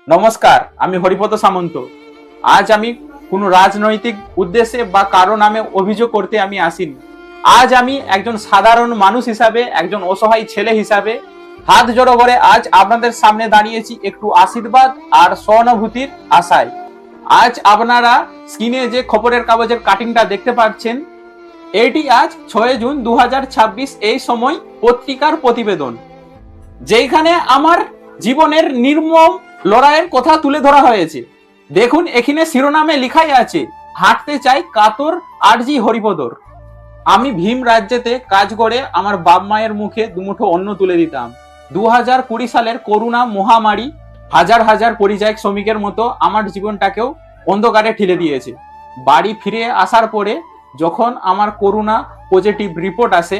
নমস্কার, আমি হরিপদ সামন্ত। আজ আমি কোনো রাজনৈতিক উদ্দেশ্যে বা কারো নামে অভিযোগ করতে আমি আসিনি। আজ আমি একজন সাধারণ মানুষ হিসাবে, একজন অসহায় ছেলে হিসাবে হাত জড়ো করে আজ আপনাদের সামনে দাঁড়িয়েছি একটু আশীর্বাদ আর সহানুভূতির আশায়। আজ আপনারা স্ক্রিনে যে খবরের কাগজের কাটিংটা দেখতে পাচ্ছেন, এটি আজ 6 জুন 2026 এই সময় পত্রিকার প্রতিবেদন, যেখানে আমার জীবনের নির্মম লড়াইয়ের কথা তুলে ধরা হয়েছে। দেখুন, এখানে শিরোনামে লিখাই আছে, হাঁটতে চাই কাতর আরজি হরিপদর। আমি ভীম রাজ্যেতে কাজ করে আমার বাপ মায়ের মুখে দুমুঠো অন্ন তুলে দিতাম। 2020 সালের করোনা মহামারী হাজার হাজার পরিযায়ী শ্রমিকের মতো আমার জীবনটাকেও অন্ধকারে ঠেলে দিয়েছে। বাড়ি ফিরে আসার পরে যখন আমার করোনা পজিটিভ রিপোর্ট আসে,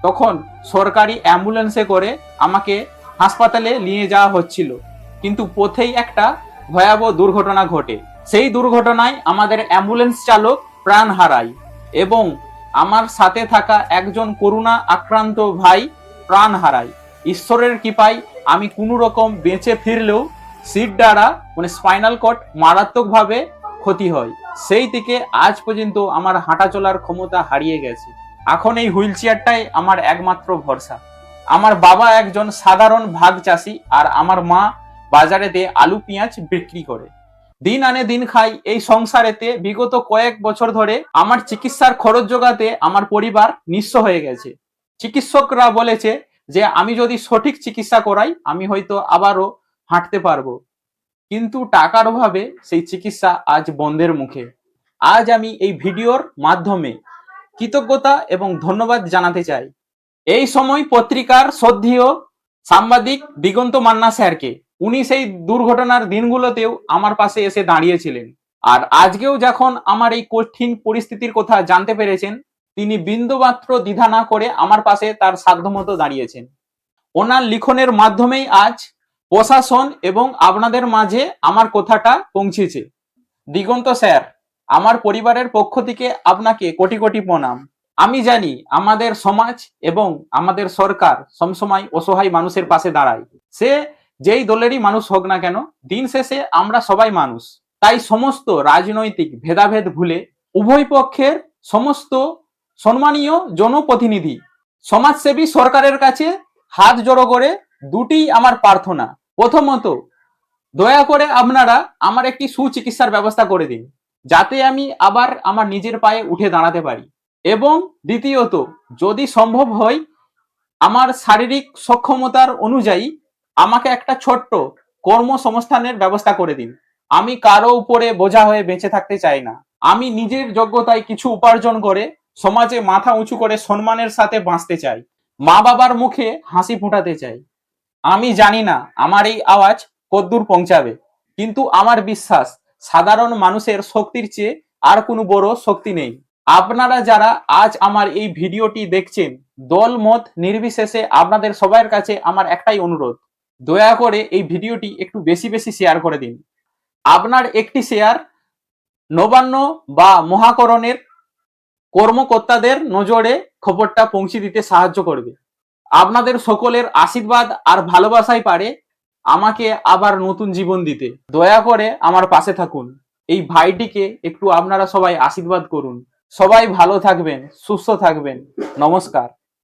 তখন সরকারি অ্যাম্বুলেন্সে করে আমাকে হাসপাতালে নিয়ে যাওয়া হচ্ছিল, কিন্তু পথেই একটা ভয়াবহ দুর্ঘটনা ঘটে। সেই দুর্ঘটনায় আমাদের অ্যাম্বুলেন্স চালক প্রাণ হারায় এবং আমার সাথে থাকা একজন করোনা আক্রান্ত ভাই প্রাণ হারায়। ঈশ্বরের কৃপায় আমি কোনো রকম বেঁচে ফিরলেও সিট দ্বারা স্পাইনাল কর্ড মারাত্মকভাবে ক্ষতি হয়। সেই থেকে আজ পর্যন্ত আমার হাঁটা চলার ক্ষমতা হারিয়ে গেছে। এখন এই হুইল চেয়ারটাই আমার একমাত্র ভরসা। আমার বাবা একজন সাধারণ ভাগ চাষি আর আমার মা বাজারেতে আলু পেঁয়াজ বিক্রি করে দিন আনে দিন খাই। এই সংসারেতে বিগত কয়েক বছর ধরে আমার চিকিৎসার খরচ জোগাতে আমার পরিবার নিঃস্ব হয়ে গেছে। চিকিৎসকরা বলেছে যে আমি যদি সঠিক চিকিৎসা করাই আমি হয়তো আবারও হাঁটতে পারবো, কিন্তু টাকার অভাবে সেই চিকিৎসা আজ বন্ধের মুখে। আজ আমি এই ভিডিওর মাধ্যমে কৃতজ্ঞতা এবং ধন্যবাদ জানাতে চাই এই সময় পত্রিকার শ্রদ্ধেয় সাংবাদিক দিগন্ত মান্না স্যারকে। উনি সেই দুর্ঘটনার দিনগুলোতেও আমার পাশে এসে দাঁড়িয়েছিলেন, আর আজকেও যখন আমার এই কঠিন পরিস্থিতির কথা জানতে পেরেছেন, তিনি বিন্দুমাত্র দ্বিধা না করে আমার পাশে তার সাধ্যমতো দাঁড়িয়েছেন। ওনার লিখনের মাধ্যমেই আজ প্রশাসন এবং আপনাদের মাঝে আমার কথাটা পৌঁছেছে। দিগন্ত স্যার, আমার পরিবারের পক্ষ থেকে আপনাকে কোটি কোটি প্রণাম। আমি জানি আমাদের সমাজ এবং আমাদের সরকার সবসময় অসহায় মানুষের পাশে দাঁড়ায়। সে যেই দলেরই মানুষ হোক না কেন, দিন শেষে আমরা সবাই মানুষ। তাই সমস্ত রাজনৈতিক ভেদাভেদ ভুলে উভয় পক্ষের সমস্ত সম্মানীয় জনপ্রতিনিধি, সমাজসেবী সরকারের কাছে হাত জড়ো করে দুটি আমার প্রার্থনা। প্রথমত, দয়া করে আপনারা আমার একটি সুচিকিৎসার ব্যবস্থা করে দিন, যাতে আমি আবার আমার নিজের পায়ে উঠে দাঁড়াতে পারি। এবং দ্বিতীয়ত, যদি সম্ভব হয় আমার শারীরিক সক্ষমতার অনুযায়ী আমাকে একটা ছোট্ট কর্মসংস্থানের ব্যবস্থা করে দিন। আমি কারো উপরে বোঝা হয়ে বেঁচে থাকতে চাই না। আমি নিজের যোগ্যতায় কিছু উপার্জন করে সমাজে মাথা উঁচু করে সম্মানের সাথে বাঁচতে চাই। মা বাবার মুখে হাসি ফোটাতে চাই। আমি জানি না আমার এই আওয়াজ কতদূর পৌঁছাবে, কিন্তু আমার বিশ্বাস সাধারণ মানুষের শক্তির চেয়ে আর কোনো বড় শক্তি নেই। আপনারা যারা আজ আমার এই ভিডিওটি দেখছেন, দল মত নির্বিশেষে আপনাদের সবার কাছে আমার একটাই অনুরোধ, দয়া করে এই ভিডিওটি একটু বেশি বেশি শেয়ার করে দিন। আপনার একটি শেয়ার নবান্ন বা মহাকরণের কর্মকর্তাদের নজরে খবরটা পৌঁছে দিতে সাহায্য করবে। আপনাদের সকলের আশীর্বাদ আর ভালোবাসাই পারে আমাকে আবার নতুন জীবন দিতে। দয়া করে আমার পাশে থাকুন। এই ভাইটিকে একটু আপনারা সবাই আশীর্বাদ করুন। সবাই ভালো থাকবেন, সুস্থ থাকবেন। নমস্কার।